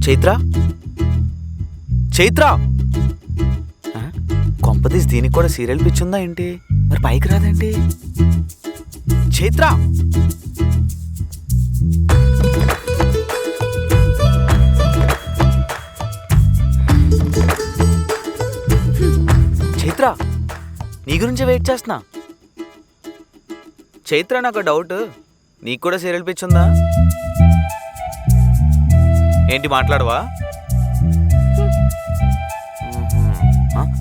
చైత్ర చైత్ర కొంపదీస్ దీనికి కూడా సీరియల్ పిచ్చుందా ఏంటి? మరి పైకి రాదేంటి? చైత్ర చైత్ర నీ గురించే వెయిట్ చేస్తున్నా. చైత్ర నాకు డౌట్, నీకు కూడా సీరియల్ పిచ్చుందా ఏంటి? మాట్లాడవా?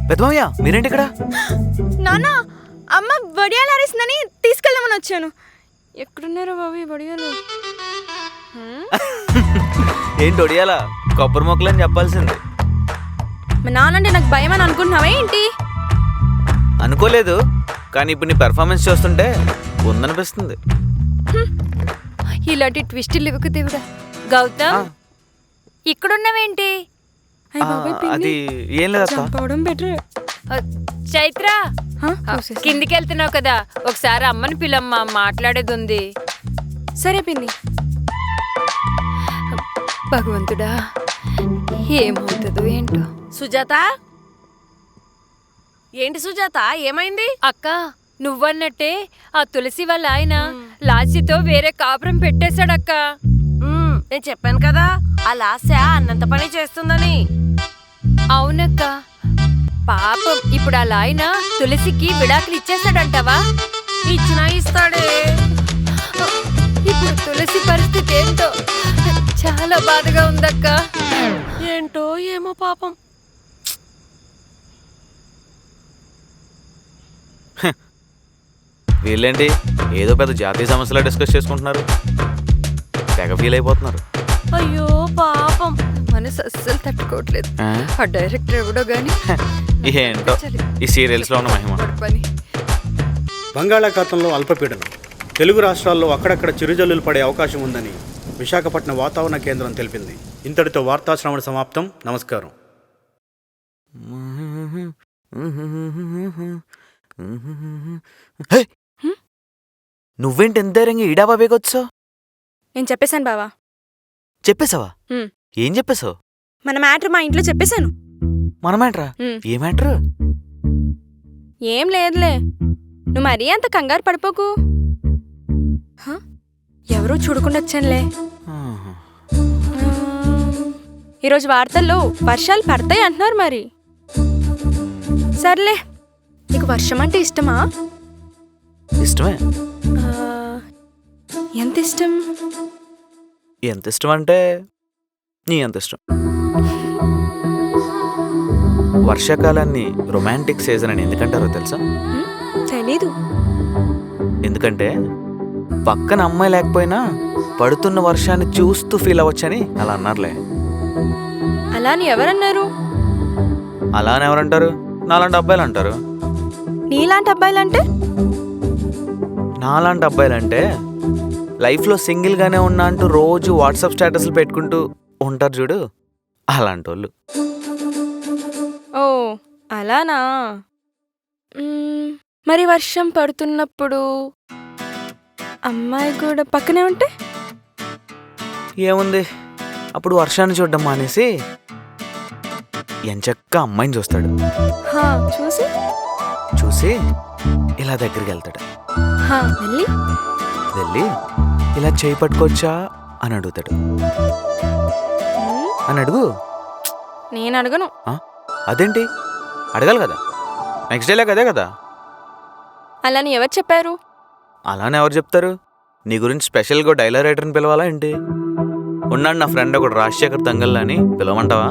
పెద్దమయ్య మీరేంటి ఇక్కడ? నాన్న అమ్మ వడియాలు ఆరేసిందని తీసుకెళ్ళమని వచ్చాను. ఎక్కడున్నారో బాబు వడియాలు? ఏంటి వడియాలా? కొబ్బరి మొక్కలు అని చెప్పాల్సింది. మా నాన్నంటే నాకు భయం అని అనుకుంటున్నావా ఏంటి? అనుకోలేదు, కానీ ఇప్పుడు నీ పెర్ఫార్మెన్స్ చూస్తుంటే ఉందనిపిస్తుంది. ఇలాంటి ట్విస్టులు ఇవ్వకు దేవుడా. గౌతమ్ ఇక్కడున్నావేంటి? అది ఏం లేదు. బెటర్. చైత్ర కిందికి వెళ్తున్నావు కదా, ఒకసారి అమ్మని పిల్లమ్మా, మాట్లాడేది ఉంది. సరే పిన్ని. భగవంతుడా ఏమవుతుందో ఏంటో. సుజాత, ఏంటి సుజాత ఏమైంది? అక్క నువ్వన్నట్టే ఆ తులసి వాళ్ళ ఆయన లాస్యతో వేరే కాపురం పెట్టేశాడక్క. నేను చెప్పాను కదా ఆ లాస్య అన్నంత పని చేస్తుందని. అవునక్క, పాపం ఇప్పుడు అలా ఆయన తులసికి విడాకులు ఇచ్చేస్తాడంటావా? ఇచ్చినా ఇస్తాడే. ఇప్పుడు తులసి పరిస్థితి ఏంటో చాలా బాధగా ఉందక్క. ఏంటో ఏమో పాపం. వీళ్ళేంటి ఏదో పెద్ద జాతీయ సమస్యలా డిస్కస్ చేసుకుంటున్నారు, తెగ ఫీల్ అయిపోతున్నారు. అయ్యో పాపం, మనసు అస్సలు తట్టుకోవట్లేదు. ఆ డైరెక్టర్ ఎవడో గానీ ఏంటో ఈ సీరియల్స్ లో ఉన్న మహిమ. బంగాళాఖాతంలో అల్పపీడనం తెలుగు రాష్ట్రాల్లో అక్కడక్కడ చిరుజల్లులు పడే అవకాశం ఉందని విశాఖపట్నం వాతావరణ కేంద్రం తెలిపింది. ఇంతటితో వార్తా శ్రవణ సమాప్తం. నమస్కారం. నువ్వేంటి ఎంత ధైర్యంగా ఈడా బాబేకొచ్చా? నేను చెప్పేశాను బావా. చెప్పేశావా? ఏం చెప్పేశావు? మన మ్యాటర్ మా ఇంట్లో చెప్పేశాను. మన మ్యాటరా? ఏ మ్యాటర్? ఏం లేదులే, నువ్వు మరీ అంత కంగారు పడిపోకు. ఎవరో చూడకుండా వచ్చానులే. ఈరోజు వార్తల్లో వర్షాలు పడతాయి అంటున్నారు. మరి సర్లే, నీకు వర్షం అంటే ఇష్టమా? ఇష్టమే. ఎంత ఇష్టం? ఎంత ఇష్టం అంటే నీ ఎంత ఇష్టం. వర్షాకాలాన్ని రొమాంటిక్ సీజన్ అని ఎందుకంటారో తెలుసా? తెలీదు. ఎందుకంటే పక్కన అమ్మాయి లేకపోయినా పడుతున్న వర్షాన్ని చూస్తూ ఫీల్ అవ్వచ్చని అలా అన్నారులే. అలా అని ఎవరన్నారు? అలా అని ఎవరంటారు? నాలాంటి అబ్బాయిలు అంటారు. నీలాంటి అబ్బాయిలంటే? నాలాంటి అబ్బాయిలంటే లైఫ్లో సింగిల్గానే ఉన్నా అంటూ రోజు వాట్సాప్ స్టేటస్లు పెట్టుకుంటూ ఉంటారు చూడు, అలాంటి వాళ్ళు. ఓ అలానా? మరి వర్షం పడుతున్నప్పుడు అమ్మాయి కూడా పక్కనే ఉంటే? ఏముంది, అప్పుడు వర్షాన్ని చూడడం మానేసి ఎంచక్క అమ్మాయిని చూస్తాడు. చూసి చూసి ఇలా దగ్గరికి వెళ్తాడు. వెళ్ళి ఇలా చేయి పట్టుకోవచ్చా అని అడుగుతాడు. అని అడుగు. నేను అడగను. అదేంటి? అడగాలి కదా, నెక్స్ట్ డేలే కదే కదా. అలాని ఎవరు చెప్పారు? అలానే ఎవరు చెప్తారు? నీ గురించి స్పెషల్గా డైలాగ్ రైటర్ని పిలవాలా ఏంటి? ఉన్నాడు నా ఫ్రెండ్ ఒకడు రాజశేఖర్ తంగల్ అని, పిలవమంటావా?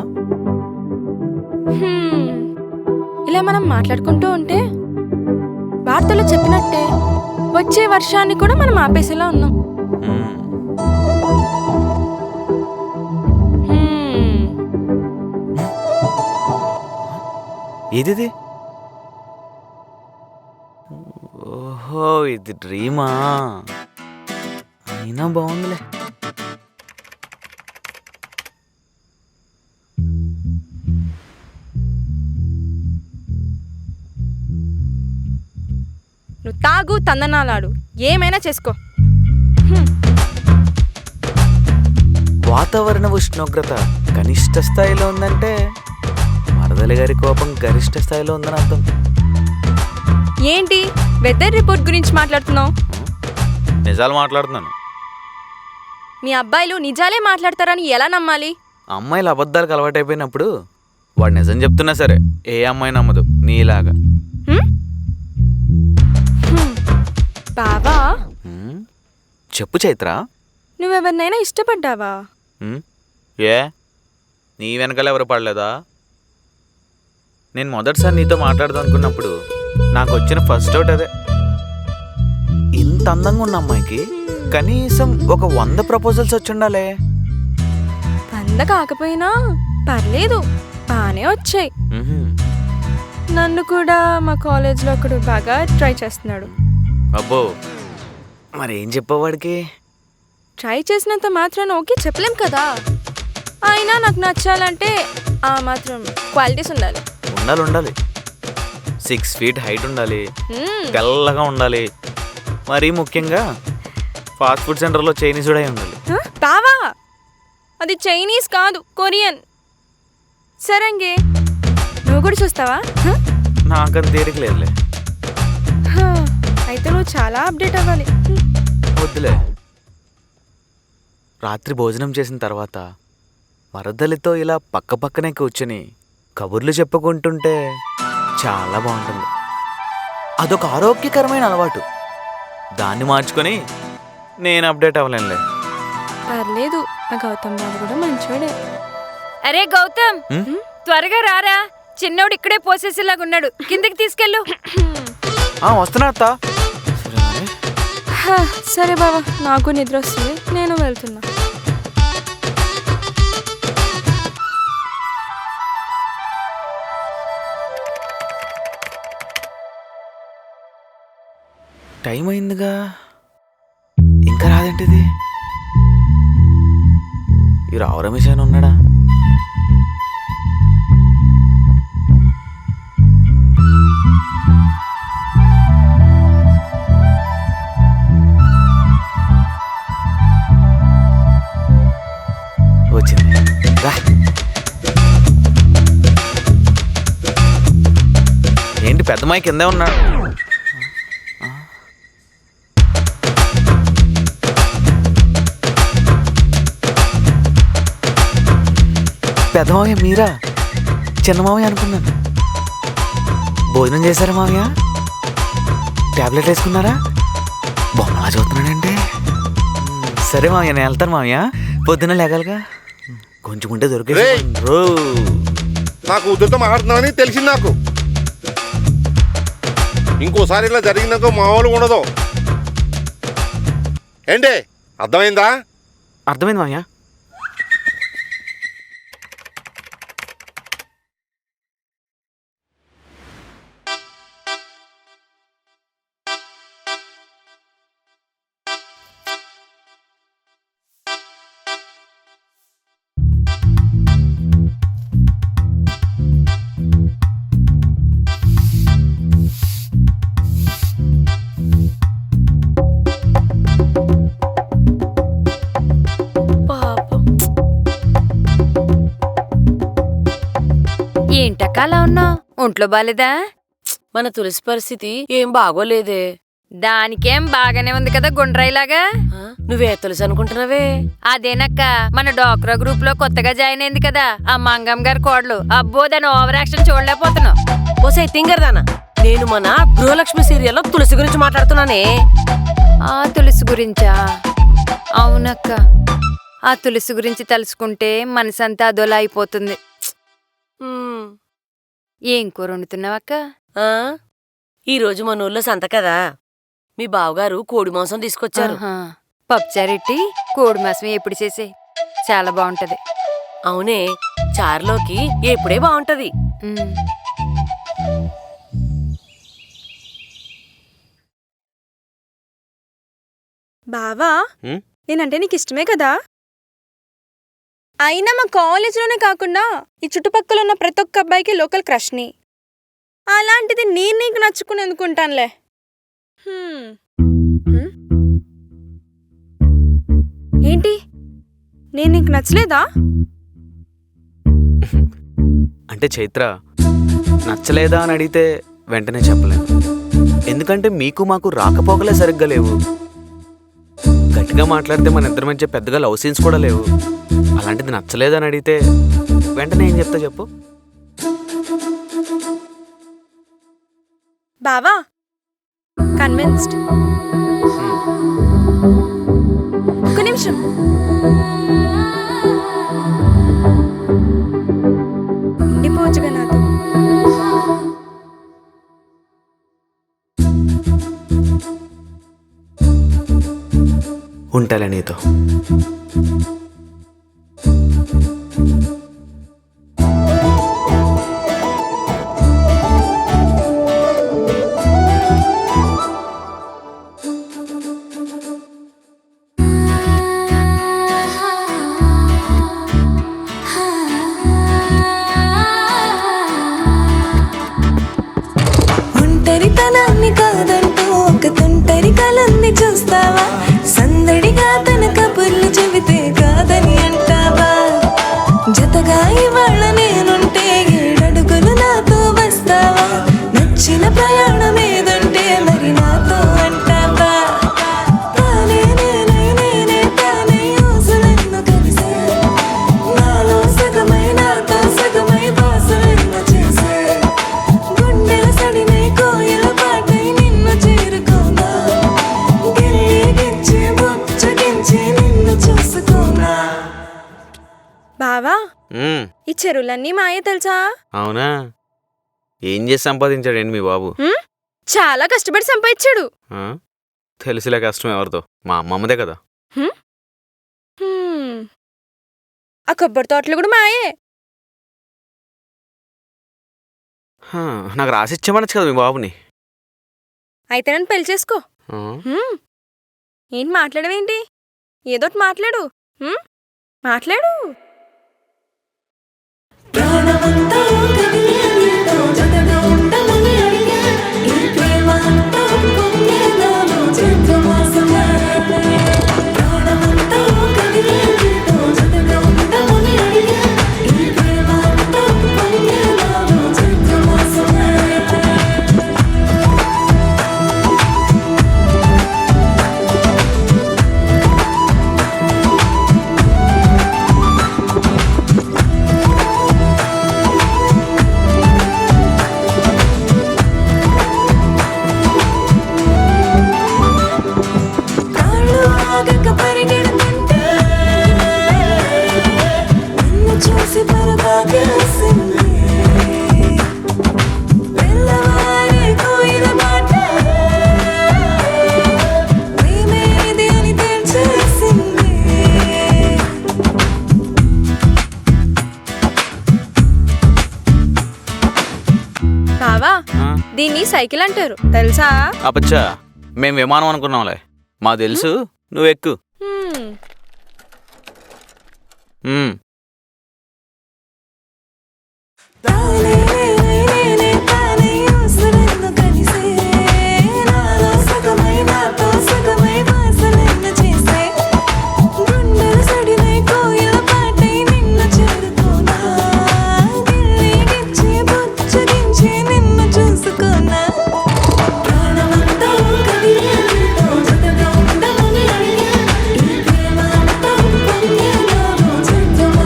ఇలా మనం మాట్లాడుకుంటూ ఉంటే వార్తలో చెప్పినట్టే వచ్చే వర్షాన్ని కూడా మనం ఆపేసేలా ఉన్నాం. ఏదిది? ఓహో, ఇది డ్రీమా? అయినా బాగుందిలే. నువ్వు తాగు, తందనాలాడు, ఏమైనా చేసుకో. వాతావరణ ఉష్ణోగ్రత కనిష్ట స్థాయిలో ఉందంటే మరదలి గారి కోపం గరిష్ట స్థాయిలో ఉందని అర్థం. ఏంటి వెదర్ రిపోర్ట్ గురించి మాట్లాడుతున్నావు? నిజాలు మాట్లాడుతున్నాను. మీ అబ్బాయిలు నిజాలే మాట్లాడతారని ఎలా నమ్మాలి? అమ్మాయిలు అబద్ధాలకు అలవాటైపోయినప్పుడు వాడు నిజం చెప్తున్నా సరే ఏ అమ్మాయి నమ్మదు నీలాగా. హ్మ్? బావా, హ్మ్? చెప్పు చైత్ర. నువ్వెవరినైనా ఇష్టపడ్డావా? హ్మ్? ఏ నీ వెనకాల ఎవరు పడలేదా? నేను మొదటిసారి నీతో మాట్లాడదాం అనుకున్నప్పుడు నాకు వచ్చిన ఫస్ట్ డౌట్ అదే. ఇంత అందంగా ఉన్న అమ్మాయికి కనీసం ఒక 100 ప్రపోజల్స్ వచ్చుండాలే. 100 కాకపోయినా పర్లేదు, బాగానే వచ్చాయి. మ్హూ. నన్ను కూడా మా కాలేజ్లో ఒకడు బాగా ట్రై చేస్తున్నాడు. అబ్బో, మరేం చెప్పావు వాడికి? ట్రై చేసినంత మాత్రాన ఓకే చెప్పలేం కదా. అయినా నాకు నచ్చాలంటే ఆ మాత్రం క్వాలిటీస్ ఉండాలి. ఉండాలి 6 feet హైట్ ఉండాలి, మ్మ్. తెల్లగా ఉండాలి, మరీ ముఖ్యంగా ఫాస్ట్ ఫుడ్ సెంటర్లో చైనీస్ కూడా అయి ఉండాలి. హ? బావా, అది చైనీస్ కాదు, కొరియన్. సరంగే, నువ్వు కూడా చూస్తావా? హ? నాకంత తీరిక లేదులే. హ, అయితే నువ్వు చాలా అప్డేట్ అవ్వాలి. వద్దులే. రాత్రి భోజనం చేసిన తర్వాత వరదలితో ఇలా పక్కపక్కనే కూర్చుని కబుర్లు చెప్పుకుంటుంటే చాలా బాగుంటుంది. అదొక ఆరోగ్యకరమైన అలవాటు. దాన్ని మార్చుకొని నేను అప్డేట్ అవ్వలేనులే. పర్లేదు, ఆ గౌతమ్ బాబు కూడా మంచోడే. అరే గౌతమ్, హ్మ్? త్వరగా రారా. చిన్నోడు ఇక్కడే పోసేసేలాగా ఉన్నాడు, కిందకి తీసుకెళ్ళు. వస్తున్నా అత్త. సరే. హ, సరే బావా, నాకు నిద్ర వస్తుంది, నేను వెళ్తున్నా. టైం అయిందిగా, ఇంకా రాదేంటిది? ఈ రావు రమేష్ ఆయన ఉన్నాడా? వచ్చింది, రా. ఏంటి పెద్దమ్మాయి కిందే ఉన్నాడు? పెద్ద మావయ్య మీరా? చిన్న మావయ్య అనుకున్నాను. భోజనం చేశారా మావయ్య? ట్యాబ్లెట్ వేసుకున్నారా? బొమ్మలా చూస్తున్నాడంటే. సరే మావయ్య, నేను వెళ్తాను మావయ్య, పొద్దున్న లేగాలిగా. కొంచెం ఉంటే దొరికే. రేయ్! నాకు ఉద్యోగం మాట్లాడుతున్నామని తెలిసింది నాకు. ఇంకోసారి ఇలా జరిగిందాక మామూలుగా ఉండదు. ఏంటి అర్థమైందా? అర్థమైంది మావయ్య. పాపం. ఏంటక్క అలా ఉన్నావు? ఒంట్లో బాలేదా? మన తులసి పరిస్థితి ఏం బాగోలేదే. దానికేం బాగానే ఉంది కదా గుండ్రాయిలాగా. ఆ, నువ్వే తులసి అనుకుంటున్నావే? అదేనక్క, మన డాక్రా గ్రూప్ లో కొత్తగా జాయిన్ అయింది కదా ఆ మంగమ్మ గారి కోడలు. అబ్బో, దాని ఓవర్ యాక్షన్ చూడలేకపోతున్నావు. ఓసే తింగరదానా, నేను మన గృహలక్ష్మి సీరియల్లో తులసి గురించి మాట్లాడుతున్నానే. ఆ తులసి గురించా? అవునక్క, ఆ తులసి గురించి తలుసుకుంటే మనసంతా అదోలా అయిపోతుంది. ఉమ్, ఏం కూర వండుతున్నావక్క? ఆ, ఈ రోజు మన ఊర్లో సంత కదా, మీ బావగారు కోడి మాంసం తీసుకొచ్చారు. ఆహా, పప్పుచారెట్టి కోడి మాసం ఎప్పుడు చేసే చాలా బాగుంటది. అవునే, చారులోకి ఎప్పుడే బాగుంటది. ఉమ్. బావా, హ్మ్? నేనంటే నీకు ఇష్టమే కదా. అయినా మా కాలేజీలోనే కాకుండా ఈ చుట్టుపక్కల ఉన్న ప్రతి ఒక్క అబ్బాయికి లోకల్ క్రష్ని. అలాంటిది నేను నీకు నచ్చుకుని ఎందుకుంటానులే. ఏంటి, నేను నీకు నచ్చలేదా? అంటే చైత్ర, నచ్చలేదా అని అడిగితే వెంటనే చెప్పలేను. ఎందుకంటే మీకు మాకు రాకపోకలే సరిగ్గా లేవు. గట్టిగా మాట్లాడితే మన ఇద్దరి మధ్య పెద్దగా లవ్ సీన్స్ కూడా లేవు. అలాంటిది నచ్చలేదని అడిగితే వెంటనే ఏం చెప్తా చెప్పు? బావా కన్విన్స్డ్. ఒక్క నిమిషం. ఉండిపోవచ్చుగా నాతో. ఉంటాలే నీతో. ఒంటరితనాన్ని కాదంటూ ఒక తుంటరి కలల్ని చూస్తావా? సందడిగా తన కబుర్లు చెబితే కాదని అంటావా? జతగా ఇవాళ నేనుంటే 7 అడుగులు నాతో వస్తావా? నచ్చిన ప్రయాణం ఏదంటే మరి నాతో అంటావా? తానే నేనే నేనే తానే ఊసులెన్నో కలిసే, నాలో సగమై నాతో సగమై బాసులెన్నో చేసే, గుండెల సడినై కోయిల పాటై నిన్ను చేరుకోనా, గిల్లిగిచ్చి బుచ్చగించి నిన్ను చూసుకోనా. బావా మ్మ్. ఈ చెరువులన్నీ మాయే తెలుసా? అవునా? ఏం చేసి సంపాదించాడండి మీ బాబు? హ్మ్? చాలా కష్టపడి సంపాదించాడు. ఆ? తెలిసిలే కష్టం ఎవరితో? మా అమ్మమ్మదే కదా. హ్మ్? ఆ కొబ్బరి తోటలు కూడా మాయే. హా, నాకు రాసిచ్చామనొచ్చు కదా మీ బాబుని. అయితే నన్ను పెళ్లి చేసుకో. ఆ? ఏంటి మాట్లాడవేంటి? ఏదోటి మాట్లాడు. మాట్లాడు. ప్రాణమంతా కదిలే నీతో జతగా ఉండమని అడిగా, ఈ ప్రేమ అంతా పొంగేదాను చైత్రమాసమే. ప్రాణమంతా కదిలే నీతో జతగా ఉండమని అడిగా, ఈ ప్రేమ అంతా పొంగేదాను చైత్రమాసమే. కాళ్ళు ఆగక పరిగెడుతుంటే నిన్ను చూసి పరమాగేసింది, వెళ్ళవారే కోయిల మాట ప్రేమేది అని తెలిసేసింది. బావా ఆ? దీన్ని సైకిల్ అంటారు తెలుసా? అపచ్చా, మేం విమానం అనుకున్నాంలే. మా తెలుసు, నువ్వెక్కు. హ్మ్. మ్మ్. తానే నేనే నేనే తానే ఊసులెన్నో కలిసే, నాలో సగమై నాతో సగమై బాసలెన్నో చేసే, గుండెల సడినై కోయిల పాటై నిన్ను చేరుకోనా, గిల్లిగిచ్చి బుచ్చగించి నిన్ను చూసుకోనా. ప్రాణమంతా కదిలే నీతో జతగా ఉండమని అడిగా, ఈ ప్రేమ అంతా పొంగేదాను చైత్రమాసమే.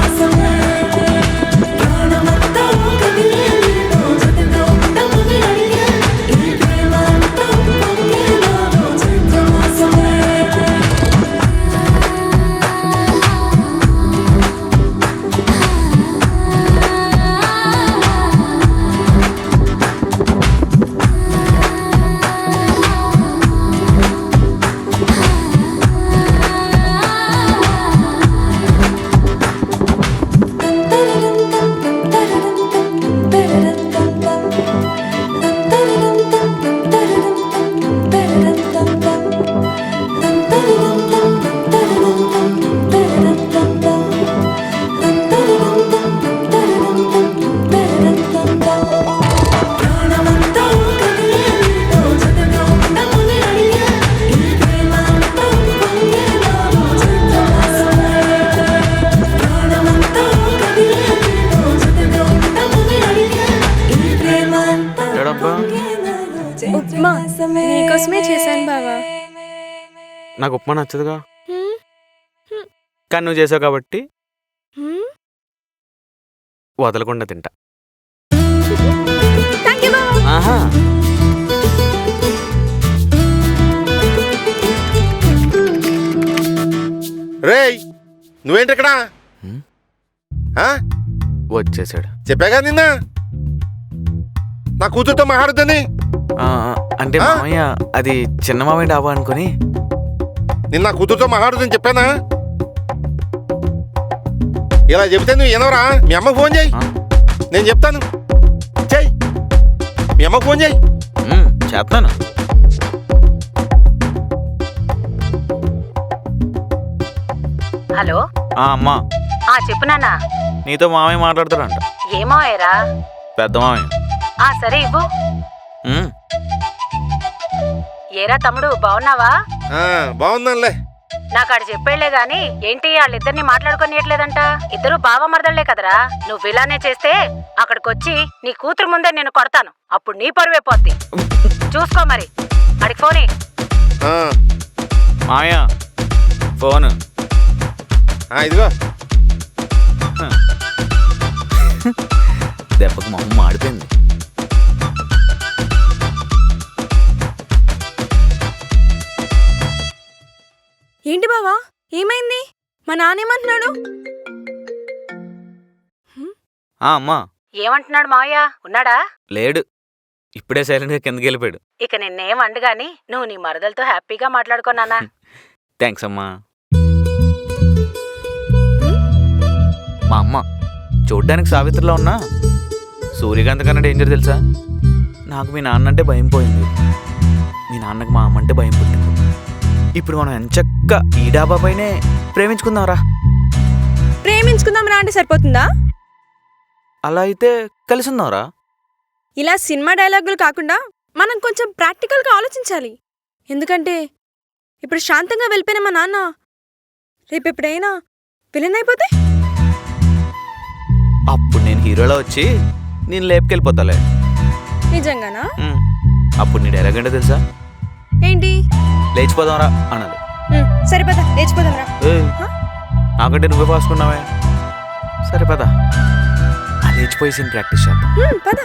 నాకు ఉప్మా నచ్చదుగా. హ్మ్, కానీ నువ్వు చేసావు కాబట్టి హ్మ్. వదలకుండా తింటా. థ్యాంక్ యూ బావా. ఆహా. రేయ్ నువ్వేంటి ఇక్కడ హ్మ్. ఆ? వచ్చేసాడు. చెప్పాగా నిన్న నా కూతురుతో మాట్లాడొద్దని. ఆ, అంటే ఆ? మామయ్య అది చిన్న మామయ్య డాబా అనుకుని. నిన్న నా కూతురుతో మాట్లాడొద్దని చెప్పానా? ఇలా చెబితే నువ్వు వినవరా? మీ అమ్మకు ఫోన్ చేయి, ఆ? నేను చెప్తాను. చెయ్యి, మీ అమ్మకు ఫోన్ చేయి. చేస్తాను. హలో అమ్మా, చెప్పు నాన్న. నీతో మామయ్య మాట్లాడతాడంట. ఏమోయరా? పెద్ద మామయ్య. సరే ఇవ్వు. ఉమ్, ఏరా తమ్ముడు బాగున్నావా? బాగుందానులే. నాకు ఆడు చెప్పేళ్లే గాని ఏంటి వాళ్ళిద్దరిని మాట్లాడుకోనియట్లేదంట. ఇద్దరు బావ మరదళ్లే కదరా. నువ్వు ఇలానే చేస్తే అక్కడికొచ్చి నీ కూతురు ముందే నేను కొడతాను. అప్పుడు నీ పరువే పోద్ది. చూసుకో మరి. అడిగి ఫోని. మామయ్య ఫోను. ఇదిగో. దెబ్బకు మొహం మాడిపోయింది. ఏంటి బావా, ఏమైంది? మా నాన్నేమంటున్నాడు? అమ్మా. ఏమంటున్నాడు మావయ్య? ఉన్నాడా? లేడు, ఇప్పుడే సైలెంట్గా కిందకి వెళ్ళిపోయాడు. ఇక నిన్నేం వండు గాని నువ్వు నీ మరదలతో హ్యాపీగా మాట్లాడుకోనానా. థ్యాంక్స్ అమ్మా. మా అమ్మ చూడ్డానికి సావిత్రిలో ఉన్నా సూర్యకాంత్ కన్నా డేంజర్ తెలుసా? నాకు మీ నాన్న అంటే భయం పోయింది, మీ నాన్నకు మా అమ్మ అంటే భయం పుట్టింది. ఇప్పుడు మనం ఎంచక్క ఈ డాబా పైనే ప్రేమించుకుందాంరా. ప్రేమించుకుందాం రా అంటే సరిపోతుందా? అలా అయితే కలిసి ఉందాంరా. ఇలా సినిమా డైలాగులు కాకుండా మనం కొంచెం ప్రాక్టికల్గా ఆలోచించాలి. ఎందుకంటే ఇప్పుడు శాంతంగా వెళ్ళిపోయిన మా నాన్న రేపు ఎప్పుడైనా విలన్ అయిపోతే అప్పుడు నేను హీరోలో వచ్చి నేను లేపుకెళ్ళిపోతాలే. నిజంగానా? అప్పుడు నీ డైలాగ్ ఏంటో తెలుసా? ఏంటి? లేచిపోదాంరా అనాలి. సరిపోతా, లేచిపోదాం రా. నాకంటే నువ్వే పాసుకున్నావే. సరే పద, ఆ లేచిపోయి సీన్ ప్రాక్టీస్ చేద్దాం. పద.